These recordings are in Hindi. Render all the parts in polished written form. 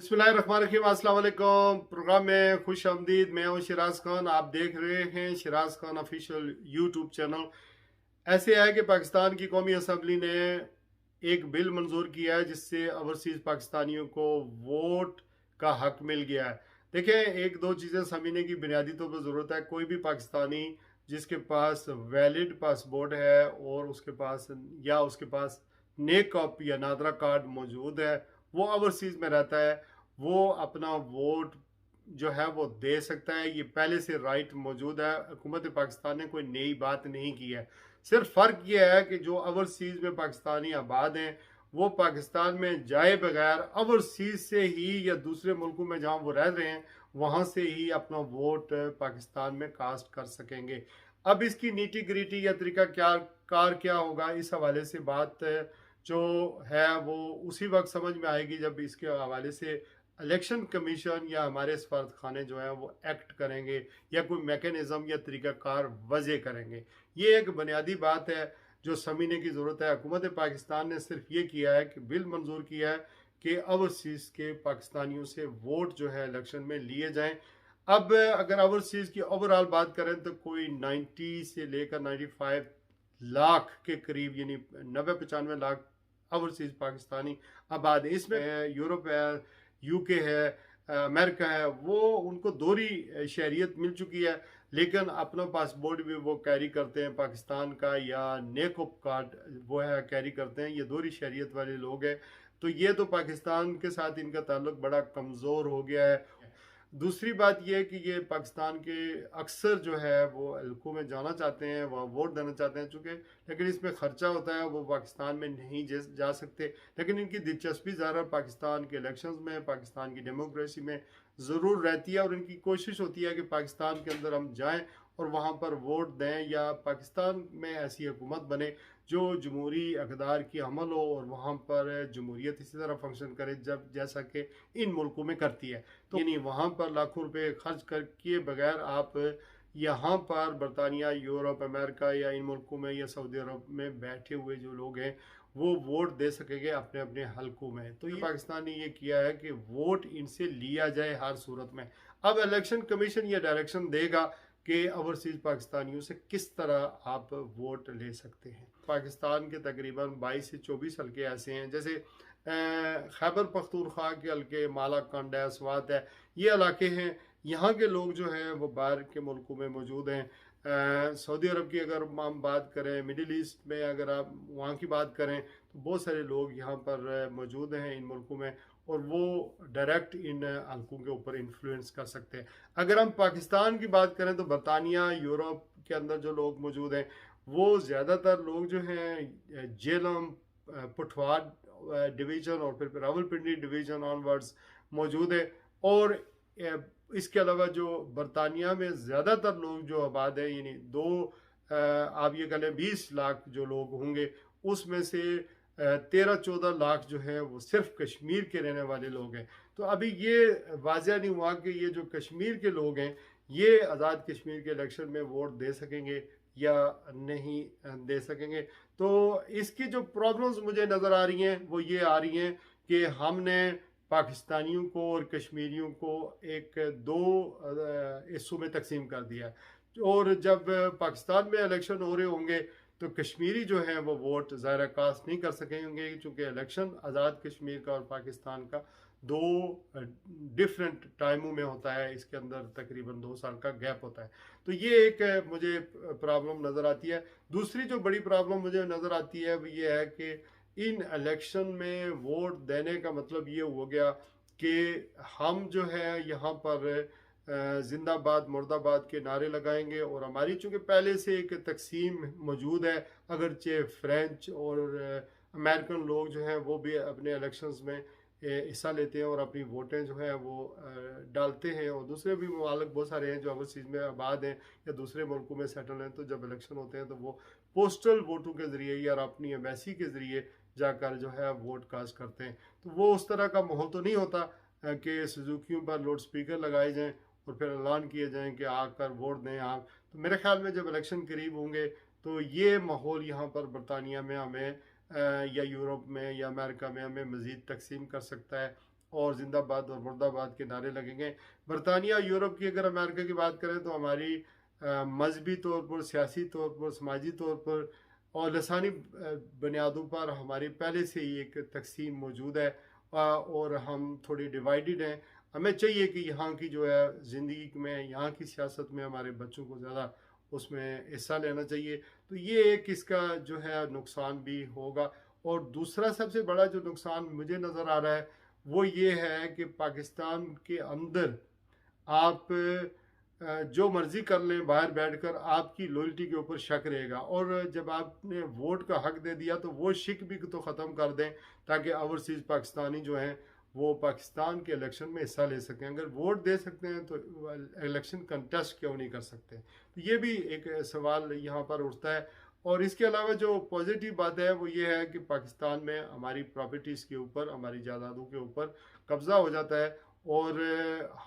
बिस्मिल्लाहिर्रहमानिर्रहीम, अस्सलाम वालेकुम। प्रोग्राम में खुश आमदीद। मैं हूँ शिराज खान। आप देख रहे हैं Siraj Khan official YouTube channel. ऐसे है कि पाकिस्तान की कौमी असम्बली ने एक बिल मंजूर किया है जिससे ओवरसीज़ पाकिस्तानियों को वोट का हक मिल गया है। देखें, एक दो चीज़ें समझने की बुनियादी तौर पर ज़रूरत है। कोई भी पाकिस्तानी जिसके पास वैलिड पासपोर्ट है और उसके पास नेक कॉप या नादरा कार्ड मौजूद है, वो ओवरसीज़ में रहता है, वो अपना वोट जो है वो दे सकता है। ये पहले से राइट मौजूद है। हुकूमत पाकिस्तान ने कोई नई बात नहीं की है। सिर्फ फ़र्क ये है कि जो ओवरसीज़ में पाकिस्तानी आबाद हैं वो पाकिस्तान में जाए बगैर ओवरसीज़ से ही या दूसरे मुल्कों में जहाँ वो रह रहे हैं वहाँ से ही अपना वोट पाकिस्तान में कास्ट कर सकेंगे। अब इसकी नीटी ग्रीटी या तरीका क्या होगा, इस हवाले से बात जो है वो उसी वक्त समझ में आएगी जब इसके हवाले से इलेक्शन कमीशन या हमारे सफारत खाने जो हैं वो एक्ट करेंगे या कोई मैकेनिज़्म या तरीक़ाकार वज़े करेंगे। ये एक बुनियादी बात है जो समझने की ज़रूरत है। हुकूमत पाकिस्तान ने सिर्फ ये किया है कि बिल मंजूर किया है कि ओवरसीज़ के पाकिस्तानियों से वोट जो है इलेक्शन में लिए जाएँ। अब अगर ओवरसीज़ की ओवरऑल बात करें तो कोई 90 से लेकर 95 लाख के करीब, यानी 90-95 लाख ओवरसीज़ पाकिस्तानी आबाद है। इसमें यूरोप है, यूके है, अमेरिका है, वो उनको दोहरी शहरियत मिल चुकी है, लेकिन अपना पासपोर्ट भी वो कैरी करते हैं पाकिस्तान का, या नेकअप कार्ड वो है कैरी करते हैं। ये दोहरी शहरियत वाले लोग हैं। तो ये तो पाकिस्तान के साथ इनका ताल्लुक बड़ा कमज़ोर हो गया है। दूसरी बात यह है कि ये पाकिस्तान के अक्सर जो है वो हल्कों में जाना चाहते हैं, वहाँ वोट देना चाहते हैं, चूँकि लेकिन इसमें ख़र्चा होता है, वो पाकिस्तान में नहीं जा सकते। लेकिन इनकी दिलचस्पी ज़्यादा पाकिस्तान के इलेक्शंस में, पाकिस्तान की डेमोक्रेसी में ज़रूर रहती है, और इनकी कोशिश होती है कि पाकिस्तान के अंदर हम जाएं और वहाँ पर वोट दें, या पाकिस्तान में ऐसी हुकूमत बने जो जमहूरी अक़दार की अमल हो और वहाँ पर जमहूरियत इसी तरह फंक्शन करे जब जैसा कि इन मुल्कों में करती है। तो यानी वहाँ पर लाखों रुपए खर्च कर किए बगैर आप यहाँ पर बरतानिया, यूरोप, अमेरिका या इन मुल्कों में या सऊदी अरब में बैठे हुए जो लोग हैं वो वोट दे सकेंगे अपने अपने हलकों में। तो ये पाकिस्तान ने ये किया है कि वोट इनसे लिया जाए हर सूरत में। अब इलेक्शन कमीशन ये डायरेक्शन देगा कि ओवरसीज़ पाकिस्तानियों से किस तरह आप वोट ले सकते हैं। पाकिस्तान के तकरीबन 22 से 24 हल्के ऐसे हैं, जैसे खैबर पख्तूनख्वा के हल्के, मालाकंड है, स्वात है, ये इलाके हैं। यहाँ के लोग जो हैं वो बाहर के मुल्कों में मौजूद हैं। सऊदी अरब की अगर हम बात करें, मिडिल ईस्ट में अगर आप वहाँ की बात करें, तो बहुत सारे लोग यहाँ पर मौजूद हैं इन मुल्कों में, और वो डायरेक्ट इन हल्कों के ऊपर इन्फ्लुएंस कर सकते हैं। अगर हम पाकिस्तान की बात करें तो बरतानिया, यूरोप के अंदर जो लोग मौजूद हैं वो ज़्यादातर लोग जो हैं जेलम, पुठवार डिवीज़न और फिर रावलपिंडी डिवीज़न ऑनवर्ड्स मौजूद है। और इसके अलावा जो बरतानिया में ज़्यादातर लोग जो आबाद है, यानी आप ये कह लें 20 लाख जो लोग होंगे, उसमें से 13-14 लाख जो है वो सिर्फ कश्मीर के रहने वाले लोग हैं। तो अभी ये वाज़ह नहीं हुआ कि ये जो कश्मीर के लोग हैं ये आज़ाद कश्मीर के इलेक्शन में वोट दे सकेंगे या नहीं दे सकेंगे। तो इसकी जो प्रॉब्लम्स मुझे नज़र आ रही हैं वो ये आ रही हैं कि हमने पाकिस्तानियों को और कश्मीरियों को एक दो हिस्सों में तकसीम कर दिया है, और जब पाकिस्तान में इलेक्शन हो रहे होंगे तो कश्मीरी जो है वो वोट ज़ाहिर कास्ट नहीं कर सकेंगे, क्योंकि इलेक्शन आज़ाद कश्मीर का और पाकिस्तान का दो डिफरेंट टाइमों में होता है। इसके अंदर तकरीबन 2 साल का गैप होता है। तो ये एक मुझे प्रॉब्लम नज़र आती है। दूसरी जो बड़ी प्रॉब्लम मुझे नज़र आती है वो ये है कि इन इलेक्शन में वोट देने का मतलब ये हो गया कि हम जो है यहाँ पर जिंदाबाद मुर्दाबाद के नारे लगाएंगे, और हमारी चूँकि पहले से एक तकसीम मौजूद है, अगरचे फ्रेंच और अमेरिकन लोग जो हैं वो भी अपने इलेक्शंस में हिस्सा लेते हैं और अपनी वोटें जो है वो डालते हैं, और दूसरे भी ममालिक बहुत सारे हैं जो ओवरसीज़ में आबाद हैं या दूसरे मुल्कों में सेटल हैं, तो जब इलेक्शन होते हैं तो वो पोस्टल वोटों के ज़रिए या अपनी एम्बेसी के ज़रिए जाकर जो है वोट कास्ट करते हैं। तो वो उस तरह का माहौल तो नहीं होता कि सुजुकियों पर लाउड स्पीकर लगाए जाएँ और फिर ऐलान किए जाएँ कि आकर वोट दें आप। तो मेरे ख्याल में जब इलेक्शन करीब होंगे तो ये माहौल यहाँ पर बरतानिया में हमें या यूरोप में या अमेरिका में हमें मज़ीद तकसीम कर सकता है, और जिंदाबाद और मुर्दाबाद के नारे लगेंगे। बरतानिया यूरोप की अगर अमेरिका की बात करें तो हमारी मजहबी तौर पर, सियासी तौर पर, समाजी तौर पर और लसानी बुनियादों पर हमारी पहले से ही एक तकसीम मौजूद है और हम थोड़ी डिवाइडेड हैं। हमें चाहिए कि यहाँ की जो है ज़िंदगी में, यहाँ की सियासत में हमारे बच्चों को ज़्यादा उसमें हिस्सा लेना चाहिए। तो ये एक इसका जो है नुकसान भी होगा। और दूसरा सबसे बड़ा जो नुकसान मुझे नज़र आ रहा है वो ये है कि पाकिस्तान के अंदर आप जो मर्जी कर लें, बाहर बैठकर आपकी लॉयल्टी के ऊपर शक रहेगा। और जब आपने वोट का हक दे दिया तो वो शक भी तो ख़त्म कर दें ताकि ओवरसीज़ पाकिस्तानी जो हैं वो पाकिस्तान के इलेक्शन में हिस्सा ले सकें। अगर वोट दे सकते हैं तो इलेक्शन कंटेस्ट क्यों नहीं कर सकते? तो ये भी एक सवाल यहाँ पर उठता है। और इसके अलावा जो पॉजिटिव बात है वो ये है कि पाकिस्तान में हमारी प्रॉपर्टीज़ के ऊपर, हमारी जायदादों के ऊपर कब्ज़ा हो जाता है और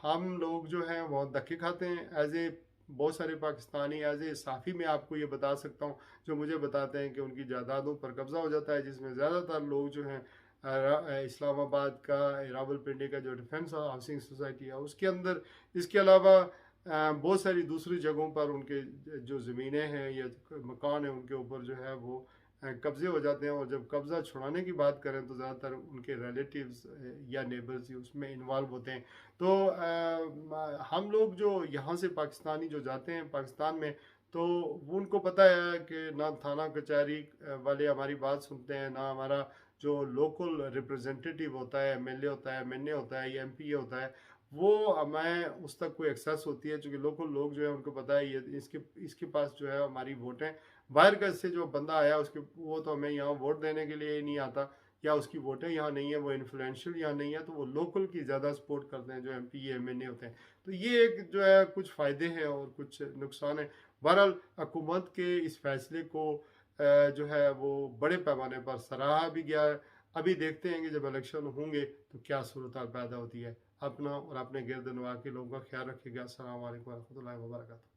हम लोग जो हैं बहुत धक्के खाते हैं। एज ए बहुत सारे पाकिस्तानी, एज ए साफ़ी मैं आपको ये बता सकता हूँ, जो मुझे बताते हैं कि उनकी जायदादों पर कब्ज़ा हो जाता है, जिसमें ज़्यादातर लोग जो हैं इस्लामाबाद का, रावलपिंडी का जो डिफेंस हाउसिंग सोसाइटी है उसके अंदर। इसके अलावा बहुत सारी दूसरी जगहों पर उनके जो ज़मीनें हैं या मकान हैं उनके ऊपर जो है वो कब्ज़े हो जाते हैं। और जब कब्ज़ा छुड़ाने की बात करें तो ज़्यादातर उनके रिलेटिव्स या नेबर्स ही उसमें इन्वॉल्व होते हैं। तो हम लोग जो यहाँ से पाकिस्तानी जो जाते हैं पाकिस्तान में, तो वो उनको पता है कि ना थाना कचहरी वाले हमारी बात सुनते हैं, ना हमारा जो लोकल रिप्रेजेंटेटिव होता है, एमएलए होता है, एमएनए होता है या एमपीए होता है, वो हमें उस तक कोई एक्सेस होती है। क्योंकि लोकल लोग जो है उनको पता है ये इसके पास जो है हमारी वोटें। बाहर का से जो बंदा आया उसके, वो तो हमें यहाँ वोट देने के लिए ही नहीं आता, या उसकी वोटें यहाँ नहीं है, वो इन्फ्लुएंशियल यहाँ नहीं है, तो वो लोकल की ज़्यादा सपोर्ट करते हैं जो एमपी एमएनए होते हैं। तो ये एक जो है कुछ फ़ायदे हैं और कुछ नुकसान है। बहरहाल हुकूमत के इस फैसले को जो है वो बड़े पैमाने पर सराहा भी गया है। अभी देखते हैं कि जब इलेक्शन होंगे तो क्या सूरत पैदा होती है। अपना और अपने गिरद नवाह के लोगों का ख्याल रखिएगा। अस्सलाम वालेकुम व रहमतुल्लाहि व बरकातहू।